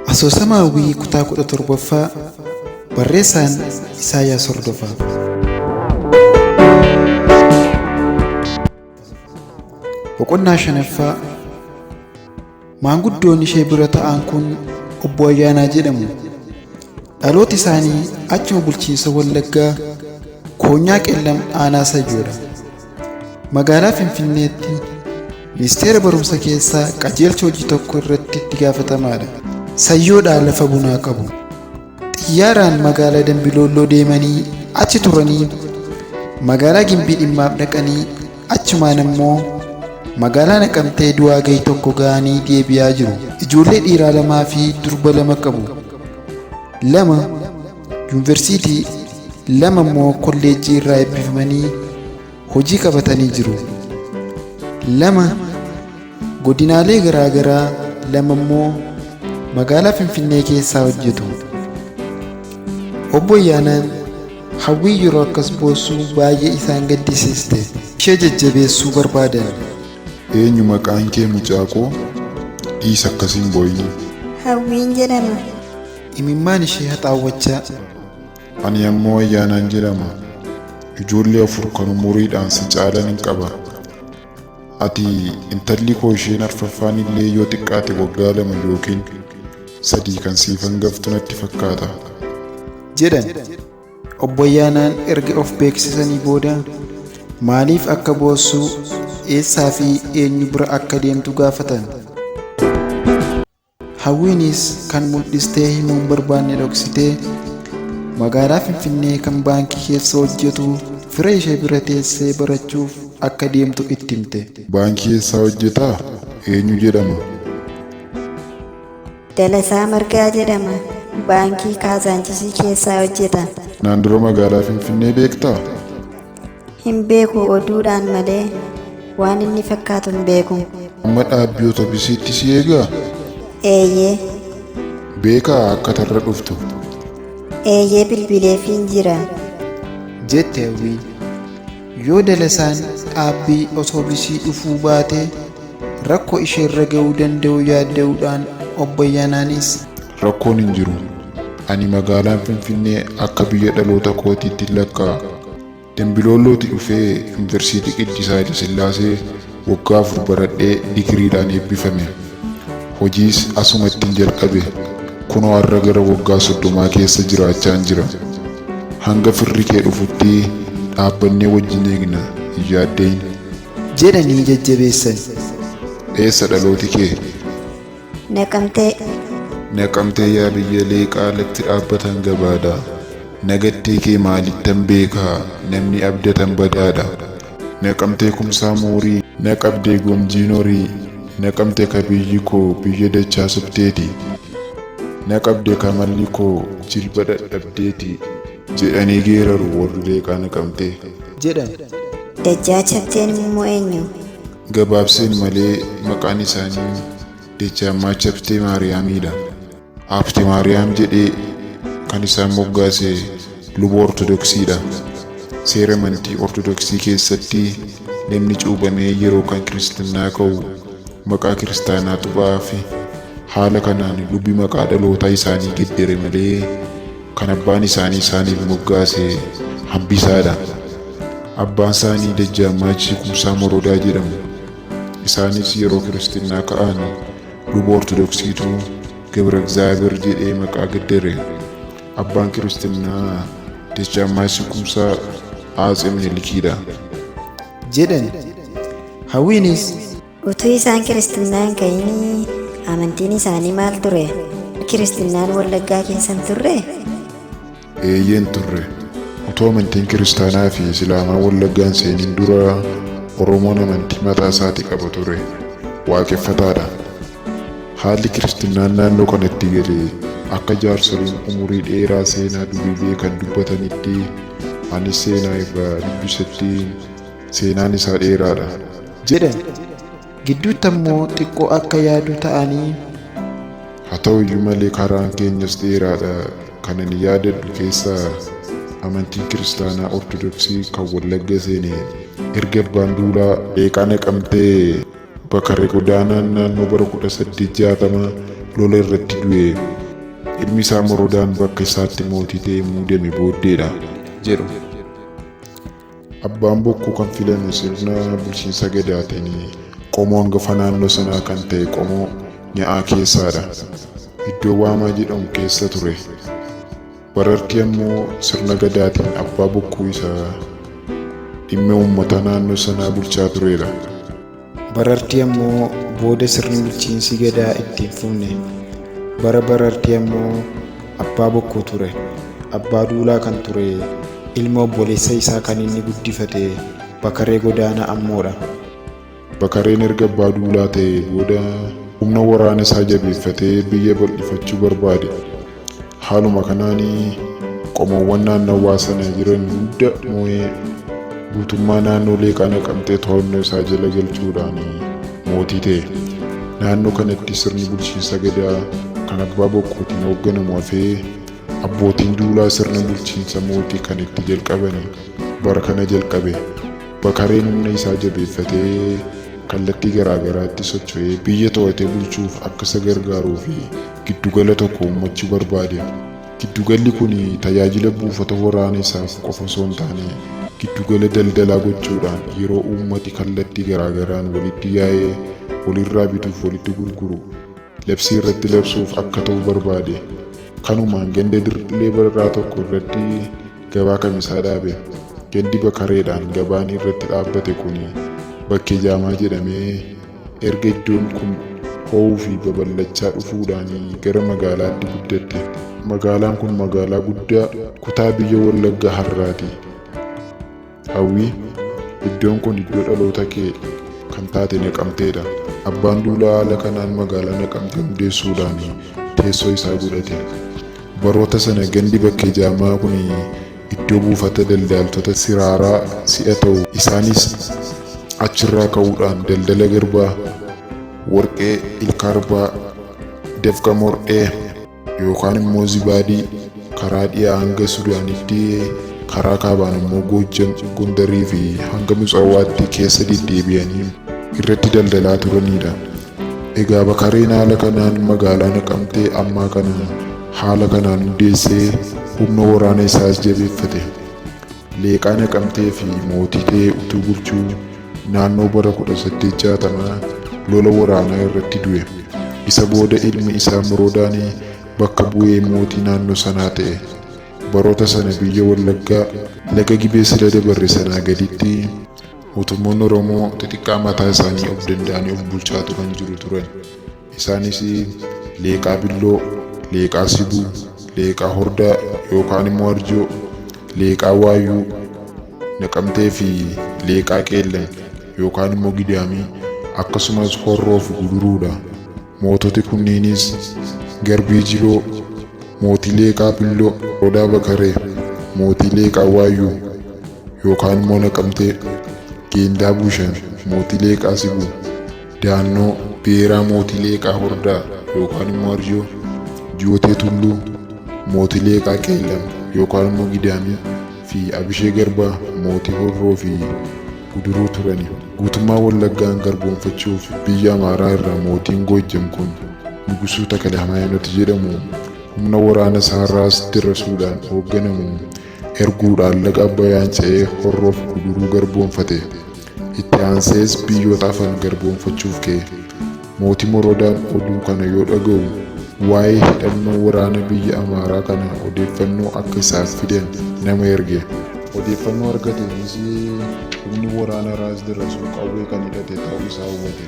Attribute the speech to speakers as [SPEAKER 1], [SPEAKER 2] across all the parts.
[SPEAKER 1] Asoosama Hawwii kutaa 17ffaa Barreessaan Isaayas Hordofaan. Boqonnaa 5ffaa. Maanguddoon ishee bira ta'an kun obbo Ayyaanaa jedhamu. Dhalooti isaanii achuma bulchiinsa Wallaggaa Koonyaa Qellam Aanaa Sayyoodha. Magaalaa Finfinneetti ministeera barumsa keessaa qajeelcha hojii tokko irratti itti gaafatamaadha. Sayyoodhaa lafa bunaa qabu. Xiyyaaraan magaalaa Dambilooloo deemanii achi turanii magaalaa Gimbii dhimmaaf dhaqanii achumaan immoo magaalaa Naqamtee du'aa gahii tokko ga'anii deebi'aa jiru. Ijoollee dhiiraa 2 fi durba 2 qabu. 2 yuunivarsiitii, 2 immoo kolleejjii irraa eebbifamanii hojii qabatanii jiru. 2 godinaalee garaagaraa, 2 immoo magaalaa Finfinnee keessaa hojjetu. Obbo Ayyaanaan Hawwii yeroo akkas boossu baay'ee isaan gaddisiiste. Ishee jajjabeessuu barbaadan.
[SPEAKER 2] Eenyu maqaan kee mucaaqoo? Dhiisa akkasiin boo'ii.
[SPEAKER 3] Hawwiin jedhama.
[SPEAKER 1] Imimmaan ishee haxaawwachaa.
[SPEAKER 2] Ani ammoo Ayyaanaan jedhama. Ijoollee 4 kan umuriidhaan si caalan hin qaba. Ati intalli koo isheen arfaffaan illee yoo xiqqaate waggaa 2 yookiin 3 kan siif hangaftu natti fakkaata
[SPEAKER 1] jedhan. Obbo Ayyaanaan erga of beeksisanii booda maaliif akka boossu, eessaa fi eenyu bira akka deemtu gaafatan. Hawwiinis kan mul'istee himuu hin barbaanne dhoksitee magaalaa Finfinnee kan baankii keessa hojjetu fira ishee bira teessee barachuuf akka deemtu itti himte.
[SPEAKER 2] Baankii keessa hojjetaa? Eenyu jedhama?
[SPEAKER 3] Dalasaa Margaa jedhama. Baankii Kaazaanchis keessaa hojjeta.
[SPEAKER 2] Naan dura magaalaa Finfinnee beektaa?
[SPEAKER 3] Hin beeku, oduudhaan malee waan inni fakkaatu hin beeku.
[SPEAKER 2] Amma dhaabbii otoobisiitti si eegaa?
[SPEAKER 3] Eeyyee.
[SPEAKER 2] Beekaa akka tarra dhuftu?
[SPEAKER 3] Eeyyee, bilbileefiin jira
[SPEAKER 1] jette Hawwiin. Yoo Dalasaan dhaabbii otoobisii dhufuu baate rakkoo isheerra ga'uu danda'u yaadda'uudhaan Obbo Ayyaanaanis
[SPEAKER 2] rakkoon hin jiru. Ani magaalaan Finfinnee akka biyya dhaloota kootiitti lakkaa'a. Dambiloollooti dhufee yuunivarsiitii Qiddisaa Sillaasee waggaa 4 baradhee digiriidhaan eebbifame. Hojiis asuma ittiin jalqabe. Kunoo har'a gara waggaa 30 keessa jiraachaan jira. Hanga firri kee dhufutti dhaabbannee wajjin eegna, hin yaaddeen
[SPEAKER 1] jedhanii jajjabeessan.
[SPEAKER 2] Eessa dhalooti kee?
[SPEAKER 3] Naqamtee.
[SPEAKER 2] Naqamtee yaa biyya leeqaalatti dhaabbatan gabaadha. Nagattee kee maalittan beekaa, namni abdatan badaadha. Naqamtee kumsaa moorii, naqabdee gomjiin horii, naqamtee ka biyyi koo biyya dachaa subteeti. Naqabdee ka malli koo jilba dadhabdeeti jedhanii geeraru warri leeqaa Naqamtee
[SPEAKER 1] jedhan.
[SPEAKER 3] Dajjaachafteen immoo eenyu?
[SPEAKER 2] Gabaabseen malee maqaan isaanii Dajjaamaachaftee Maariyaamiidha. Haftee Maariyaam jedhee kan isaan moggaase luba Ortodoksiidha. Seera amantii Ortodoksii keessatti namni cuubamee yeroo kan kiristinnaa ka'u maqaa kiristaanaatu ba'aa fi haala kanaan lubbi maqaa dhalootaa isaanii geddere malee kan abbaan isaanii isaaniif moggaase hambisaadha. Abbaan isaanii Dajjaamaachi Kumsaa Morodaa jedhamu. Isaanis yeroo kiristinnaa ka'an luba Ortodoksiitu Gabra Egzaabeer jedhee maqaa geddere. Abbaan kiristinnaa Dajjaamaachi Kumsaa Aatse Minilikiidha
[SPEAKER 1] jedhan. Hawwiinis
[SPEAKER 3] utuu isaan kiristinnaa hin ka'in amantiin isaanii maal ture? Kiristinnaan Wallaggaa keessa hin turre?
[SPEAKER 2] Eeyyeen turre. Utoo amantiin kiristaanaa fi Islaamaa Wallaggaan seenin dura Oromoon amantii mataa isaatii qaba ture. Waaqeffataadha. Haalli kiristinnaan naannoo kanatti galee akka jaarsoliin umurii dheeraa seenaa durii beekan dubbatanitti anis seenaa irraa dubbisetti seenaan isaa dheeraadha
[SPEAKER 1] jedhan. Gidduutti ammoo xiqqoo akka yaadu ta'anii
[SPEAKER 2] haa ta'u iyyuu malee karaan keenyas dheeraadha. Kan ani yaadadhu keessaa amantiin kiristaanaa Ortodoksii kan Wallagga seene erga abbaan duulaa leeqaa naqamtee Bakaree godaanaan naannoo bara 1860 lola irratti du'e ilmi isaa Morodaan bakka isaatti mootii ta'ee muudame booddeedha jedhu. Abbaan bokkuu kan filame sirna bulchiinsa gadaatiin qomoo hangafa naannoo sanaa kan ta'e qomoo nyaa'aa keessaadha. Iddoo waamaa jedhamu keessa ture. Barartii ammoo sirna gadaatiin abbaa bokkuu isaa dhimma uummata naannoo sanaa bulchaa turedha.
[SPEAKER 1] Barartii ammoo booda sirni bulchiinsi gadaa itti hin fufne. Bara barartii ammoo abbaa bokkuu ture. Abbaa duulaa kan ture ilma obboleessa isaa kan inni guddifate Bakaree godaana ammoodha.
[SPEAKER 2] Bakareen erga abbaa duulaa ta'e booda humna waraana isaa jabeeffatee biyya bal'ifachuu barbaade. Haaluma kanaan qomoowwan naannawaa sana jiran hunda moo'ee guutummaa naannoo leeqaa naqamtee to'annoo isaa jala galchuudhaan mootii ta'e. Naannoo kanatti sirni bulchiinsa gadaa kan abbaa bokkuutiin hoogganamu hafee abbootiin duulaa sirna bulchiinsa mootii kan itti jalqabanii bara kana jalqabe. Bakareen humna isaa jabeeffatee kallattii garaagaraatti socho'ee biyya to'atee bulchuuf akka isa gargaaruu fi giddugala tokko uumachuu barbaade. Giddugalli kun tajaajila buufata waraana isaaf qofa osoo hin taane giddugala daldalaa gochuudhaan yeroo uummati kallattii garaagaraan walitti yaa'ee walirraa bituuf walitti gurguru labsii irratti labsuuf akka ta'u barbaade. Kanumaan ganda dirree barraa tokko irratti gabaa kamisaa dhaabe. Gandi Bakareedhaan gabaan irratti dhaabbate kun bakkee jaamaa jedhamee erga iddoon kun ho'uu fi babal'achaa dhufuudhaan gara magaalaatti guddatte. Magaalaan kun magaalaa guddaa kutaa biyya Wallaggaa har'aati. Hawwii, iddoon kun iddoo dhaloota kee kan taate Naqamteedha. Abbaan duulaa haala kanaan magaalaa Naqamtee hundeessuudhaan teessoo isaa godhate. Baroota sana gandi bakkee jaamaa kun iddoo buufata daldaltoota siraaraa si'a ta'u, isaanis achirraa ka'uudhaan daldala garbaa, warqee, ilkaarbaa, dafqa morqee yookaan immoo zibaadii karaa dhiyaa hanga Sudaanitti, karaa kaabaan immoo Goojjam, Gondarii fi hanga Mutsawaatti keessa deddeebi'anii irratti daldalaa turanidha. Egaa Bakareen haala kanaan magaalaa Naqamtee ammaa kana haala kanaan hundeessee humna waraana isaas jabeeffate. Leeqaa Naqamtee fi mootii ta'ee utuu bulchuu naannoo bara 1860 lola waraanaa irratti du'e. Isa booda ilmi isaa Morodaan bakka bu'ee mootii naannoo sanaa ta'e. Baroota sana biyya Wallaggaa laga Gibee sila dabarre sanaa gaditti mootummoonni Oromoo xixiqqaa mataa isaanii of danda'anii of bulchaa turan. Isaanis Leeqaa Billoo, Leeqaa Sibuu, Leeqaa Hordaa yookaan immoo Arjoo, Leeqaa Waayyuu, Naqamtee fi Leeqaa Qeellan yookaan immoo Gidaamii akkasumas Horroo fi Guduruudha. Moototi kunniinis Garbii Jiloo, mootii Leeqaa Billoo, Odaa Bakaree, mootii Leeqaa Waayyuu yookaan immoo Naqamtee, Geendaa Bushaan, mootii Leeqaa Sibuu, Daannoo Beeraa, mootii Leeqaa Hordaa yookaan immoo Arjoo, Jootee Tulluu, mootii Leeqaa Qeellan yookaan immoo Gidaamii fi Abishee Garbaa, mootii Horroo fi Guduruu turani. Guutummaa Wallaggaan garboomfachuuf biyya Amaaraa irraa mootiin Goojjam kun Nugusuu Takalee Hamaayinoot jedhamu humna waraana saarraas dirrasuudhaan hoogganamu erguudhaan laga Abbayyaan ce'ee Horroo fi Guduruu garboomfate. Itti aansees biyyoota afan garboomfachuuf ka'e. Mootii Morodaan oduu kana yoo dhaga'u waa'ee hidhannoo waraana biyya Amaaraa kana odeeffannoo akka isaaf fidan nama erge. Odeeffannoo argateenis humni waraana raas dirrasuu qawwee kan hidhate ta'uu isaa hubate.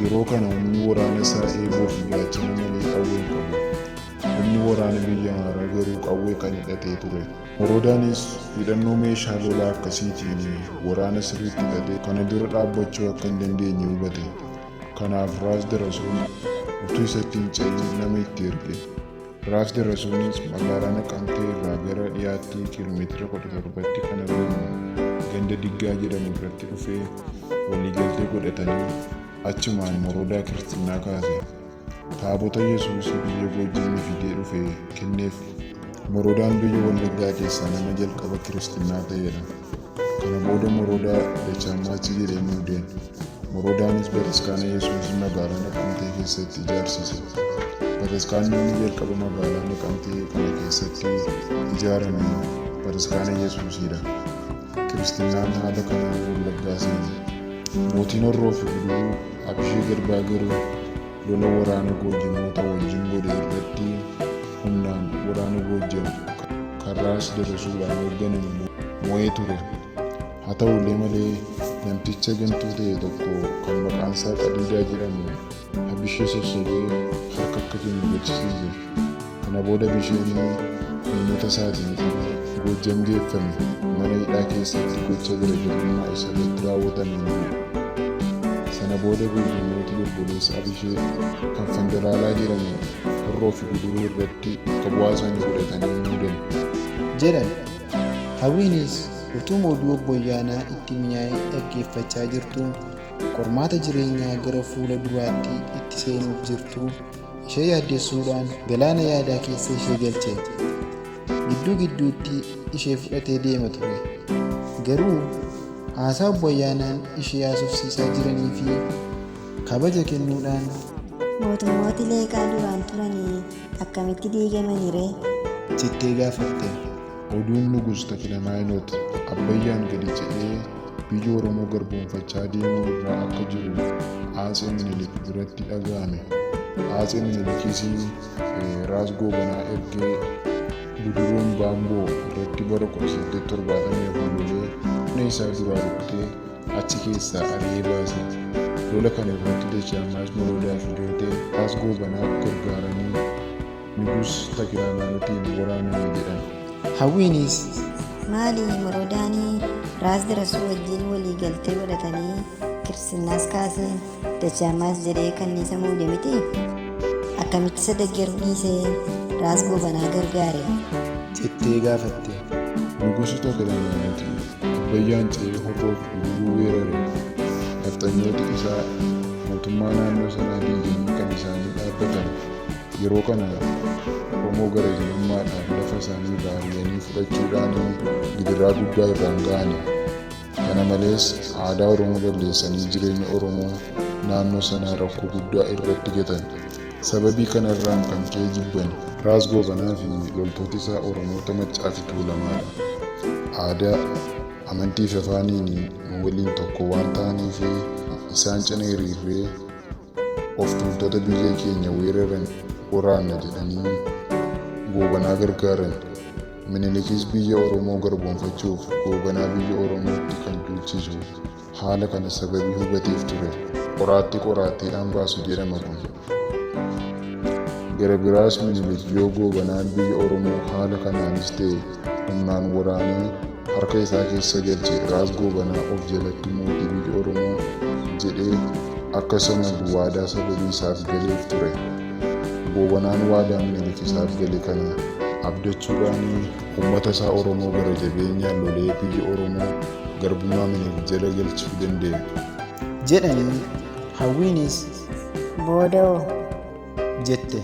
[SPEAKER 2] Yeroo kana humni waraana isaa eeguuf gaachana malee qawwee hin qabu. Humni waraana biyya Amaaraa garuu qawwee kan hidhatee ture. Morodaanis hidhannoo meeshaa lolaa akkasiitiin waraana sirriitti hidhatee kana dura dhaabbachuu akka hin dandeenye hubate. Kanaaf raas dirrasuun utuu isatti hin ce'in nama itti erge. Raas dirrasuunis magaalaa Naqamtee irraa gara dhiyaatti kiiloomeetira 17tti kan argamu ganda Diggaa jedhamu irratti dhufee waliigaltee godhatanii achumaan Morodaa kiristinnaa kaase. Taabota Yesuus biyya Goojjamii fidee dhufee kenneef. Morodaan biyya Wallaggaa keessaa nama jalqaba kiristinnaa ta'edha. Kana booda moroodaa dachaamaachi jedhee muudeen. Moroodaanis bataskaana Yesuus magaalaa Naqamtee keessatti ijaarsise. Bataskaanni inni jalqaba magaalaa Naqamtee kana keessatti ijaarame bataskaana Yesuusidha. Kiristinnaan haala kanaan Wallaggaa seene. Mootiin Horroo fi Guduruu Abishee Garbaa garuu lola waraana Goojjamoota wajjin godhe irratti humnaan waraana Goojjam karraas darasuudhaan hoogganamu mo'ee ture. Haa ta'ullee malee namticha gantuu ta'e tokko kan maqaan isaa Qadiidaa jedhamu Abishee sossobee harka akka kennu gochisiise. Kana booda Abisheen humnoota isaatiin Goojjam geeffame. Mana hidhaa keessatti gocha garaagarummaa isa irratti raawwatameen sana booda Goojjamooti obboleessa Abishee kan Fandalaalaa jedhamu Horroo fi Guduruu irratti akka bu'aa isaanii godhatanii muudan
[SPEAKER 1] jedhan. Hawwiinis utuu oduu obbo Ayyaanaa itti mi'aa'ee dhaggeeffachaa jirtu qormaata jireenyaa gara fuula duraatti itti seenuuf jirtu ishee yaaddessuudhaan galaana yaadaa keessa ishee galche. Gidduu gidduutti ishee fudhatee deema ture. Garuu haasaa obbo Ayyaanaan ishee haasofsiisaa jiranii fi kabaja kennuudhaan
[SPEAKER 3] mootummooti leeqaa duraan turanii akkamitti diigamani ree?
[SPEAKER 1] jettee gaafatte.
[SPEAKER 2] Oduun Nugus Takilamaayinoot Abbayyaan gadi jedhee biyya Oromoo garboomfachaa deemuu irraa akka jiru Atsee Minilik biratti dhaga'ame. Atsee Minilikis Raas Goobanaa ergee Guduruun Baamboo irratti bara 1874 lolee humna isaa duraa rukutee achi keessaa ari'ee baase. Lola kana irratti Dachaammaas Moroodaa fi Dootee Raas Goobanaa gargaaranii Nugus Takilamaayinootiin waraaname jedhan.
[SPEAKER 1] Hawwiinis
[SPEAKER 3] maali Moroodaanii Raas Darasuu wajjin walii galtee godhatanii Kiristinnaas kaaseen Dachaammaas jedhee kanniisa muude miti? Akkamitti isa deeggaruu dhiisee Raas Goobanaa gargaare?
[SPEAKER 1] jettee gaafatte.
[SPEAKER 2] Nugus Takilamaayinoot Abbayyaan ce'ee Horroo fi Guduruu weerare. Nafxanyooti isaa mootummaa naannoo sanaa diiganii kan isaanii dhaabbatan. Yeroo kana Oromoo gara jirummaadhaan lafa isaanii irraa ari'anii fudhachuudhaan gidiraa guddaa irraan ga'ani. Kana malees aadaa Oromoo balleessanii jireenya Oromoo naannoo sanaa rakkoo guddaa irratti gatan. Sababii kanarraan kan ka'e jibban Raas Goobanaa fi loltoota isaa Oromoota Maccaa fi Tuulamaadha. Aadaa, amantii fi afaaniin waliin tokko waan ta'aniif isaan cina hiriirree of tuultota biyya keenya weeraran waraanna jedhanii Goobanaa gargaaran. Minilikis biyya Oromoo garboomfachuuf Goobanaa biyya Oromootti kan duulchisu haala kana sababii hubateef ture. Qoraattiidhaan baasu jedhama kun. Gara biraas Minilik yoo Goobanaan biyya Oromoo haala kanaanis ta'e humnaan waraanee harka isaa keessa galche Raas Goobanaa of jalatti mootii biyya Oromoo jedhee akka sanaaf waadaa sababii isaaf galeef ture. Goobanaan waadaa Minilik isaaf gale kana abdachuudhaan uummata isaa Oromoo gara jabeenyaan lolee biyya Oromoo garbummaa Minilik jala galchuu danda'e
[SPEAKER 1] jedhanii. Hawwiinis
[SPEAKER 3] boodoo
[SPEAKER 1] jette.